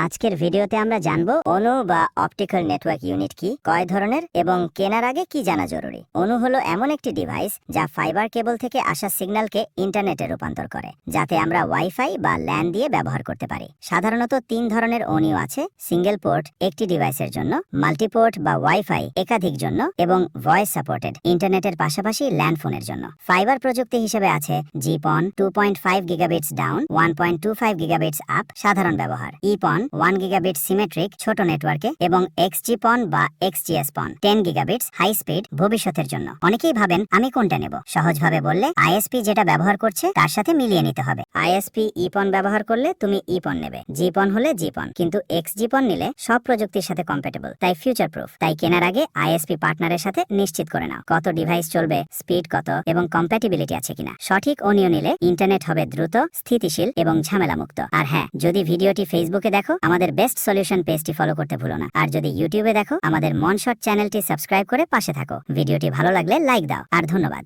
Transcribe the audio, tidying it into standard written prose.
আজকের ভিডিওতে আমরা জানবো অনু বা অপটিক্যাল নেটওয়ার্ক ইউনিট কি, কয় ধরনের এবং কেনার আগে কি জানা জরুরি। অনু হলো এমন একটি ডিভাইস যা ফাইবার কেবল থেকে আসা সিগন্যালকে ইন্টারনেটে রূপান্তর করে, যাতে আমরা ওয়াইফাই বা ল্যান দিয়ে ব্যবহার করতে পারি। সাধারণত 3 ধরনের অনু আছে: সিঙ্গেল পোর্ট একটি ডিভাইসের জন্য, মাল্টিপোর্ট বা ওয়াইফাই একাধিক জন্য, এবং ভয়েস সাপোর্টেড ইন্টারনেটের পাশাপাশি ল্যান্ড ফোনের জন্য। ফাইবার প্রযুক্তি হিসেবে আছে জিপন 2.5 গিগাবিটস ডাউন, 1.25 গিগাবিটস আপ সাধারণ ব্যবহার, ইপন 1 গিগাবিট সিমেট্রিক ছোট নেটওয়ার্কে, এবং এক্সজিপন বা এক্সজিএসপন 10 গিগাবিটস হাই স্পিড ভবিষ্যতের জন্য। অনেকেই ভাবেন আমি কোনটা নেব। সহজভাবে বললে আইএসপি যেটা ব্যবহার করছে তার সাথে মিলিয়ে নিতে হবে। আইএসপি ইপন ব্যবহার করলে তুমি ইপন নেবে, জিপন হলে জিপন, কিন্তু এক্সজিপন নিলে সব প্রযুক্তির সাথে কম্প্যাটেবল, তাই ফিউচার প্রুফ। তাই কেনার আগে আইএসপি পার্টনারের সাথে নিশ্চিত করে নাও কত ডিভাইস চলবে, স্পিড কত এবং কম্প্যাটিবিলিটি আছে কিনা। সঠিক অনু নিলে ইন্টারনেট হবে দ্রুত, স্থিতিশীল এবং ঝামেলামুক্ত। আর হ্যাঁ, যদি ভিডিওটি ফেসবুকে দেখো আমাদের বেস্ট সলিউশন পেজটি ফলো করতে ভুলো না। আর যদি ইউটিউবে দেখো আমাদের মনশট চ্যানেলটি সাবস্ক্রাইব করে পাশে থাকো। ভিডিওটি ভালো লাগলে লাইক দাও। আর ধন্যবাদ।